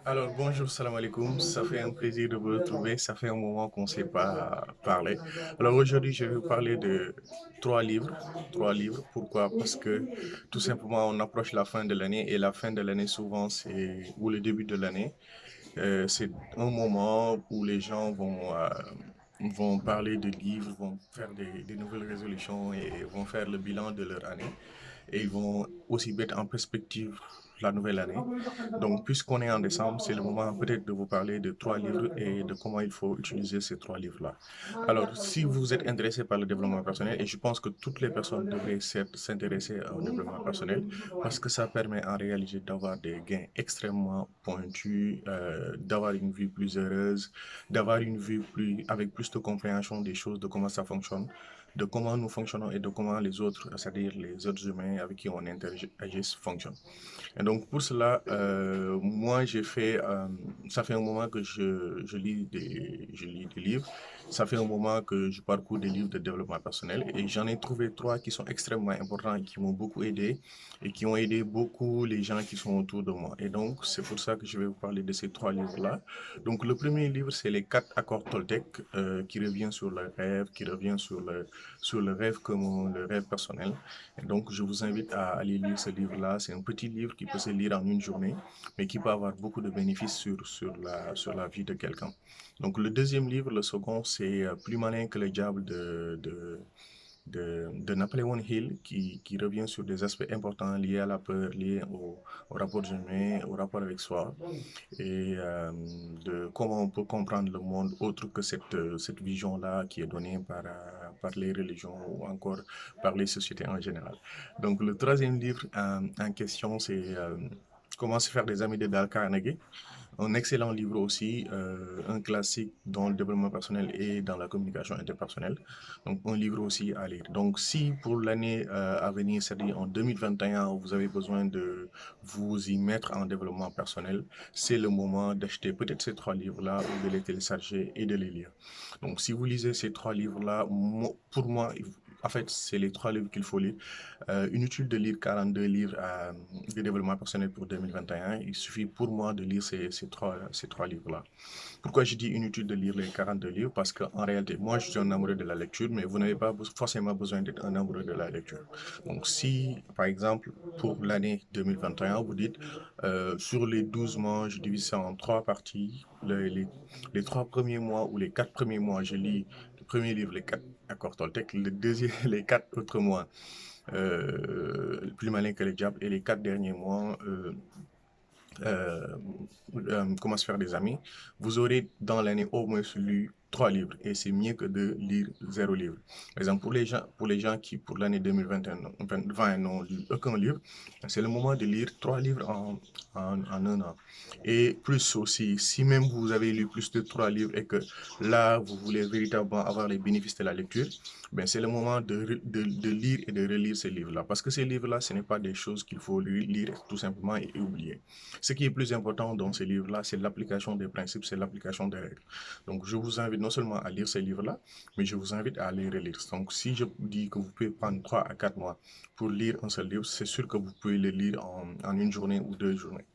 Alors, bonjour, salam alaikum. Ça fait un plaisir de vous retrouver. Ça fait un moment qu'on ne s'est pas parlé. Alors, aujourd'hui, je vais vous parler de trois livres. Trois livres. Pourquoi? Parce que tout simplement, on approche la fin de l'année et la fin de l'année, souvent, ou le début de l'année. C'est un moment où les gens vont parler de livres, vont faire des nouvelles résolutions et vont faire le bilan de leur année et ils vont aussi mettre en perspective la nouvelle année. Donc, puisqu'on est en décembre, c'est le moment peut-être de vous parler de trois livres et de comment il faut utiliser ces trois livres-là. Alors, si vous êtes intéressé par le développement personnel, et je pense que toutes les personnes devraient s'intéresser au développement personnel, parce que ça permet en réalité d'avoir des gains extrêmement pointus, d'avoir une vie plus heureuse, d'avoir une vie avec plus de compréhension des choses, de comment ça fonctionne, de comment nous fonctionnons et de comment les autres, c'est-à-dire les autres humains avec qui on interagit, fonctionnent. Et donc pour cela, moi ça fait un moment que je lis des livres, ça fait un moment que je parcours des livres de développement personnel et j'en ai trouvé trois qui sont extrêmement importants et qui m'ont beaucoup aidé et qui ont aidé beaucoup les gens qui sont autour de moi. Et donc c'est pour ça que je vais vous parler de ces trois livres-là. Donc le premier livre, c'est les quatre accords Toltec qui revient sur le rêve, qui revient sur le rêve comme le rêve personnel. Et donc, je vous invite à aller lire ce livre-là. C'est un petit livre qui peut se lire en une journée, mais qui peut avoir beaucoup de bénéfices sur la vie de quelqu'un. Donc, le deuxième livre, le second, c'est Plus malin que le diable de Napoléon Hill qui revient sur des aspects importants liés à la peur, liés au rapport humain, au rapport avec soi et de comment on peut comprendre le monde autre que cette vision-là qui est donnée par les religions ou encore par les sociétés en général. Donc le troisième livre en question, c'est Comment se faire des amis de Dale Carnegie. Un excellent livre aussi, un classique dans le développement personnel et dans la communication interpersonnelle. Donc, un livre aussi à lire. Donc, si pour l'année à venir, c'est-à-dire en 2021, vous avez besoin de vous y mettre en développement personnel, c'est le moment d'acheter peut-être ces trois livres-là ou de les télécharger et de les lire. Donc, si vous lisez ces trois livres-là, pour moi, en fait, c'est les trois livres qu'il faut lire. Inutile de lire 42 livres de développement personnel pour 2021. Il suffit pour moi de lire ces trois livres-là. Pourquoi je dis inutile de lire les 42 livres? Parce qu'en réalité, moi, je suis un amoureux de la lecture, mais vous n'avez pas forcément besoin d'être un amoureux de la lecture. Donc, si, par exemple, pour l'année 2021, vous dites, sur les 12 mois, je divise ça en trois parties. Les trois premiers mois ou les quatre premiers mois, je lis le premier livre, les quatre accords Toltec, le deuxième, les quatre autres mois, Plus malin que le diable, et les quatre derniers mois, euh, Comment se faire des amis, vous aurez dans l'année au moins lu trois livres et c'est mieux que de lire zéro livre. Par exemple, pour les gens qui, pour l'année 2020 n'ont lu aucun livre, c'est le moment de lire trois livres en un an. Et plus aussi, si même vous avez lu plus de trois livres et que là, vous voulez véritablement avoir les bénéfices de la lecture, ben c'est le moment de lire et de relire ces livres-là. Parce que ces livres-là, ce n'est pas des choses qu'il faut lire tout simplement et oublier. Ce qui est plus important dans ces livres-là, c'est l'application des principes, c'est l'application des règles. Donc, je vous invite non seulement à lire ces livres-là, mais je vous invite à les relire. Donc, si je vous dis que vous pouvez prendre 3 à 4 mois pour lire un seul livre, c'est sûr que vous pouvez le lire en une journée ou deux journées.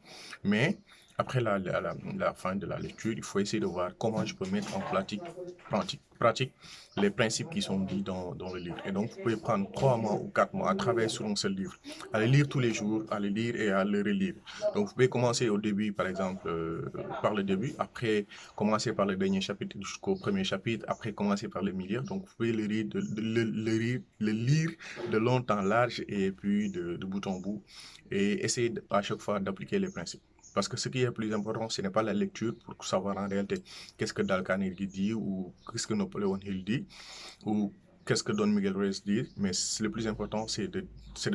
Mais après la fin de la lecture, il faut essayer de voir comment je peux mettre en pratique les principes qui sont dits dans le livre. Et donc, vous pouvez prendre 3 mois ou 4 mois à travailler sur un seul livre, à le lire tous les jours, à le lire et à le relire. Donc, vous pouvez commencer au début, par exemple, par le début, après commencer par le dernier chapitre jusqu'au premier chapitre, après commencer par le milieu. Donc, vous pouvez le lire de long en large et puis de bout en bout et essayer à chaque fois d'appliquer les principes. Parce que ce qui est le plus important, ce n'est pas la lecture pour savoir en réalité qu'est-ce que Dale Carnegie dit ou qu'est-ce que Napoléon Hill dit ou qu'est-ce que Don Miguel Ruiz dit, mais le plus important, c'est de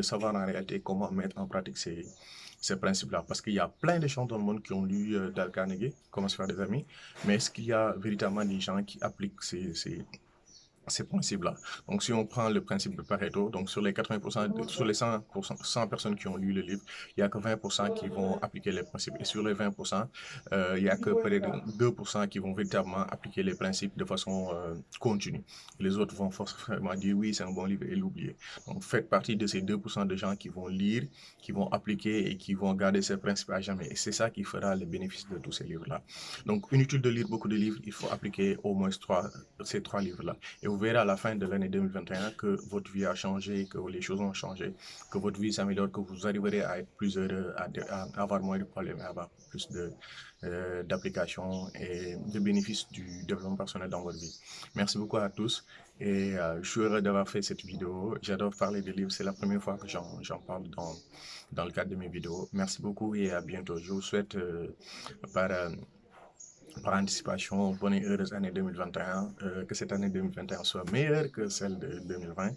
savoir en réalité comment mettre en pratique ces principes-là. Parce qu'il y a plein de gens dans le monde qui ont lu Dale Carnegie, comment se faire des amis, mais est-ce qu'il y a véritablement des gens qui appliquent ces principes-là. Donc, si on prend le principe de Pareto, donc sur les 80%, sur les 100 personnes qui ont lu le livre, il n'y a que 20% qui vont appliquer les principes. Et sur les 20%, il n'y a que peut-être 2% qui vont véritablement appliquer les principes de façon continue. Les autres vont forcément dire oui, c'est un bon livre et l'oublier. Donc, faites partie de ces 2% de gens qui vont lire, qui vont appliquer et qui vont garder ces principes à jamais. Et c'est ça qui fera le bénéfice de tous ces livres-là. Donc, inutile de lire beaucoup de livres, il faut appliquer au moins ces trois livres-là. Et vous verrez à la fin de l'année 2021 que votre vie a changé, que les choses ont changé, que votre vie s'améliore, que vous arriverez à être plus heureux, à avoir moins de problèmes, à avoir plus d'applications et de bénéfices du développement personnel dans votre vie. Merci beaucoup à tous et je suis heureux d'avoir fait cette vidéo. J'adore parler de livres, c'est la première fois que j'en parle dans le cadre de mes vidéos. Merci beaucoup et à bientôt. Je vous souhaite par par anticipation, bonne et heureuse année 2021, que cette année 2021 soit meilleure que celle de 2020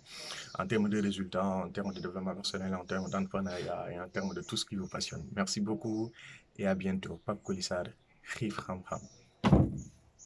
en termes de résultats, en termes de développement personnel, en termes d'entrepreneuriat et en termes de tout ce qui vous passionne. Merci beaucoup et à bientôt. Pape Kolissar, Khif Ram Ram.